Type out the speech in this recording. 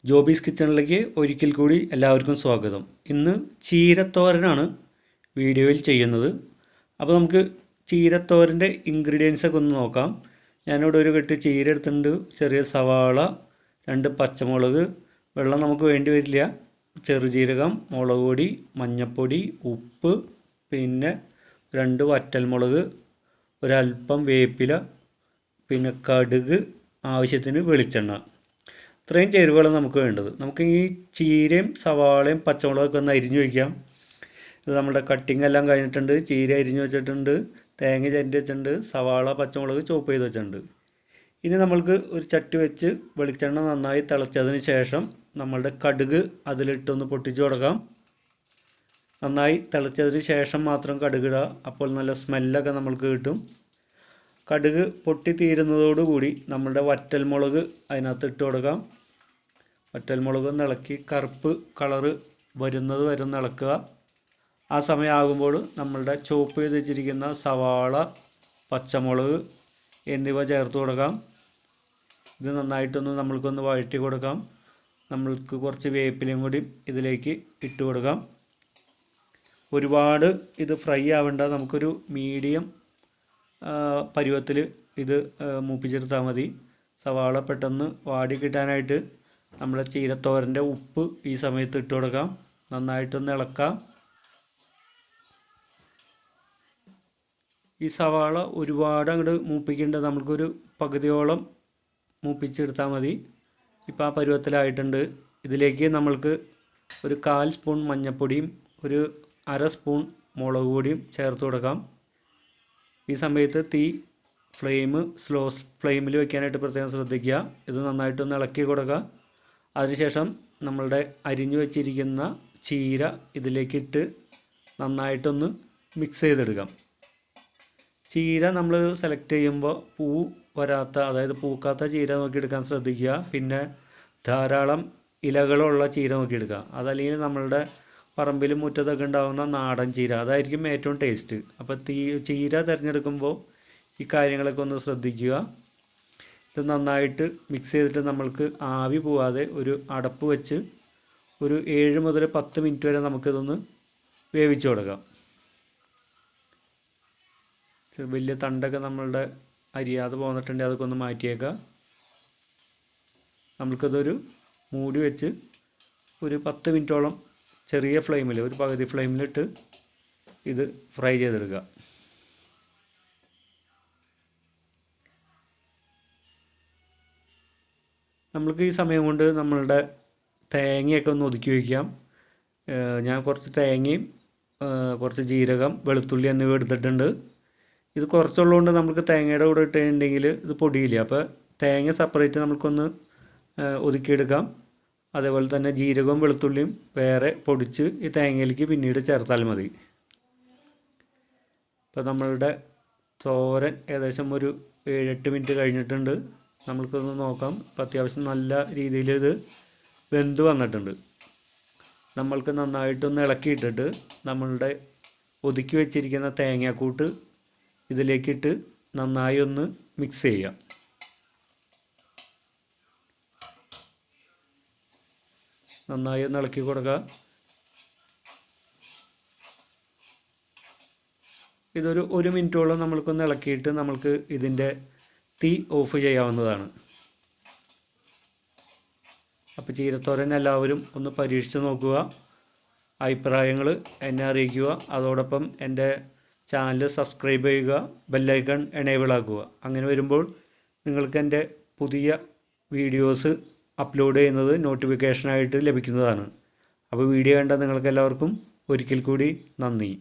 ജോബീസ് കിച്ചണിലേക്ക് ഒരിക്കൽ കൂടി എല്ലാവർക്കും സ്വാഗതം. ഇന്ന് ചീരത്തോരനാണ് വീഡിയോയിൽ ചെയ്യുന്നത്. അപ്പോൾ നമുക്ക് ചീരത്തോരൻ്റെ ഇൻഗ്രീഡിയൻസ് ഒക്കെ ഒന്ന് നോക്കാം. ഞാനിവിടെ ഒരു കെട്ട് ചീര എടുത്തിട്ടുണ്ട്, ചെറിയ സവാള, 2 പച്ചമുളക്, വെള്ളം നമുക്ക് വേണ്ടി വരില്ല, ചെറുജീരകം, മുളക് പൊടി, മഞ്ഞൾപ്പൊടി, ഉപ്പ്, പിന്നെ 2 വറ്റൽമുളക്, ഒരല്പം വേപ്പില, പിന്നെ കടുക്, ആവശ്യത്തിന് വെളിച്ചെണ്ണ. ഇത്രയും ചേരുവകൾ നമുക്ക് വേണ്ടത്. നമുക്ക് ഈ ചീരയും സവാളയും പച്ചമുളകൊക്കെ ഒന്ന് അരിഞ്ഞു വയ്ക്കാം. ഇത് നമ്മുടെ കട്ടിങ് എല്ലാം കഴിഞ്ഞിട്ടുണ്ട്. ചീര അരിഞ്ഞു വെച്ചിട്ടുണ്ട്, തേങ്ങ ചരണ്ടി വെച്ചിട്ടുണ്ട്, സവാള പച്ചമുളക് ചോപ്പ് ചെയ്ത് വെച്ചിട്ടുണ്ട്. ഇനി നമ്മൾക്ക് ഒരു ചട്ടി വെച്ച് വെളിച്ചെണ്ണ നന്നായി തിളച്ചതിന് ശേഷം നമ്മളുടെ കടുക് അതിലിട്ടൊന്ന് പൊട്ടിച്ചു കൊടുക്കാം. നന്നായി തിളച്ചതിന് ശേഷം മാത്രം കടുകിടുക, അപ്പോൾ നല്ല സ്മെല്ലൊക്കെ നമ്മൾക്ക് കിട്ടും. കടുക് പൊട്ടിത്തീരുന്നതോടുകൂടി നമ്മളുടെ വറ്റൽമുളക് അതിനകത്ത് ഇട്ട് കൊടുക്കാം. വറ്റൽമുളക് ഇളക്കി കറുപ്പ് കളറ് വരുന്നത് വരെ ഇളക്കുക. ആ സമയമാകുമ്പോൾ നമ്മളുടെ ചോപ്പ് ചെയ്ത് വെച്ചിരിക്കുന്ന സവാള, പച്ചമുളക് എന്നിവ ചേർത്ത് കൊടുക്കാം. ഇത് നന്നായിട്ടൊന്ന് നമ്മൾക്കൊന്ന് വഴറ്റി കൊടുക്കാം. നമ്മൾക്ക് കുറച്ച് വേപ്പിലയും കൂടി ഇതിലേക്ക് ഇട്ട് കൊടുക്കാം. ഒരുപാട് ഇത് ഫ്രൈ ആവേണ്ട, നമുക്കൊരു മീഡിയം പരുവത്തിൽ ഇത് മൂപ്പിച്ചെടുത്താൽ മതി. സവാള പെട്ടെന്ന് വാടി കിട്ടാനായിട്ട് നമ്മുടെ ചീരത്തോരൻ്റെ ഉപ്പ് ഈ സമയത്ത് ഇട്ട് കൊടുക്കാം. നന്നായിട്ടൊന്ന് ഇളക്കാം. ഈ സവാള ഒരുപാട് അങ്ങോട്ട് മൂപ്പിക്കേണ്ട, നമുക്കൊരു പകുതിയോളം മൂപ്പിച്ചെടുത്താൽ മതി. ഇപ്പോൾ ആ പരുവത്തിലായിട്ടുണ്ട്. ഇതിലേക്ക് നമ്മൾക്ക് ഒരു 1/4 സ്പൂൺ മഞ്ഞൾപ്പൊടിയും ഒരു 1/2 സ്പൂൺ മുളക് പൊടിയും ചേർത്ത് കൊടുക്കാം. ഈ സമയത്ത് തീ സ്ലോ ഫ്ലെയിമിൽ വയ്ക്കാനായിട്ട് പ്രത്യേകം ശ്രദ്ധിക്കുക. ഇത് നന്നായിട്ടൊന്ന് ഇളക്കി കൊടുക്കുക. അതിനുശേഷം നമ്മളുടെ അരിഞ്ഞു വെച്ചിരിക്കുന്ന ചീര ഇതിലേക്കിട്ട് നന്നായിട്ടൊന്ന് മിക്സ് ചെയ്തെടുക്കാം. ചീര നമ്മൾ സെലക്ട് ചെയ്യുമ്പോൾ പൂ വരാത്ത, അതായത് പൂക്കാത്ത ചീര നോക്കിയെടുക്കാൻ ശ്രദ്ധിക്കുക. പിന്നെ ധാരാളം ഇലകളുള്ള ചീര നോക്കിയെടുക്കുക. അതല്ലെങ്കിൽ നമ്മളുടെ പറമ്പിലും മുറ്റത്തൊക്കെ ഉണ്ടാകുന്ന നാടൻ ചീര, അതായിരിക്കും ഏറ്റവും ടേസ്റ്റ്. അപ്പോൾ ചീര തിരഞ്ഞെടുക്കുമ്പോൾ ഈ കാര്യങ്ങളൊക്കെ ഒന്ന് ശ്രദ്ധിക്കുക. ഇത് നന്നായിട്ട് മിക്സ് ചെയ്തിട്ട് നമ്മൾക്ക് ആവി പോവാതെ ഒരു അടപ്പ് വെച്ച് ഒരു 7 മുതൽ 10 മിനിറ്റ് വരെ നമുക്കിതൊന്ന് വേവിച്ച് കൊടുക്കാം. വലിയ തണ്ടൊക്കെ നമ്മളുടെ അരിയാതെ പോന്നിട്ടുണ്ടെങ്കിൽ അതൊക്കെ ഒന്ന് മാറ്റിയേക്കാം. നമുക്കിതൊരു മൂടി വെച്ച് ഒരു 10 മിനിറ്റോളം ചെറിയ ഫ്ലെയിമിൽ, ഒരു പകുതി ഫ്ലെയിമിലിട്ട് ഇത് ഫ്രൈ ചെയ്തെടുക്കുക. നമ്മൾക്ക് ഈ സമയം കൊണ്ട് നമ്മളുടെ തേങ്ങയൊക്കെ ഒന്ന് ഒതുക്കി വയ്ക്കാം. ഞാൻ കുറച്ച് തേങ്ങയും കുറച്ച് ജീരകം, വെളുത്തുള്ളി എന്നിവ എടുത്തിട്ടുണ്ട്. ഇത് കുറച്ചുള്ളതുകൊണ്ട് നമുക്ക് തേങ്ങയുടെ കൂടെ ഇട്ടുണ്ടെങ്കിൽ ഇത് പൊടിയില്ല. അപ്പോൾ തേങ്ങ സെപ്പറേറ്റ് നമുക്കൊന്ന് ഒതുക്കിയെടുക്കാം. അതേപോലെ തന്നെ ജീരകവും വെളുത്തുള്ളിയും വേറെ പൊടിച്ച് ഈ തേങ്ങയിലേക്ക് പിന്നീട് ചേർത്താൽ മതി. ഇപ്പോൾ നമ്മളുടെ തോരൻ ഏകദേശം ഒരു 7-8 മിനിറ്റ് കഴിഞ്ഞിട്ടുണ്ട്. നമ്മൾക്കൊന്ന് നോക്കാം. ഇപ്പോൾ അത്യാവശ്യം നല്ല രീതിയിൽ ഇത് വെന്ത് വന്നിട്ടുണ്ട്. നമ്മൾക്ക് നന്നായിട്ടൊന്ന് ഇളക്കിയിട്ടിട്ട് നമ്മളുടെ ഒതുക്കി വെച്ചിരിക്കുന്ന തേങ്ങാക്കൂട്ട് ഇതിലേക്കിട്ട് നന്നായി ഒന്ന് മിക്സ് ചെയ്യാം. നന്നായി ഒന്ന് ഇളക്കി കൊടുക്കുക. ഇതൊരു 1 മിനിറ്റോളം നമ്മൾക്കൊന്ന് ഇളക്കിയിട്ട് നമ്മൾക്ക് ഇതിൻ്റെ തീ ഓഫ് ചെയ്യാവുന്നതാണ്. അപ്പോൾ ചീരത്തോരൻ എല്ലാവരും ഒന്ന് പരീക്ഷിച്ച് നോക്കുക. അഭിപ്രായങ്ങൾ എന്നെ അറിയിക്കുക. അതോടൊപ്പം എൻ്റെ ചാനൽ സബ്സ്ക്രൈബ് ചെയ്യുക, ബെല്ലൈക്കൺ എനേബിൾ ആക്കുക. അങ്ങനെ വരുമ്പോൾ നിങ്ങൾക്ക് എൻ്റെ പുതിയ വീഡിയോസ് അപ്ലോഡ് ചെയ്യുന്നത് നോട്ടിഫിക്കേഷനായിട്ട് ലഭിക്കുന്നതാണ്. അപ്പോൾ വീഡിയോ കണ്ട നിങ്ങൾക്ക് എല്ലാവർക്കും ഒരിക്കൽ കൂടി നന്ദി.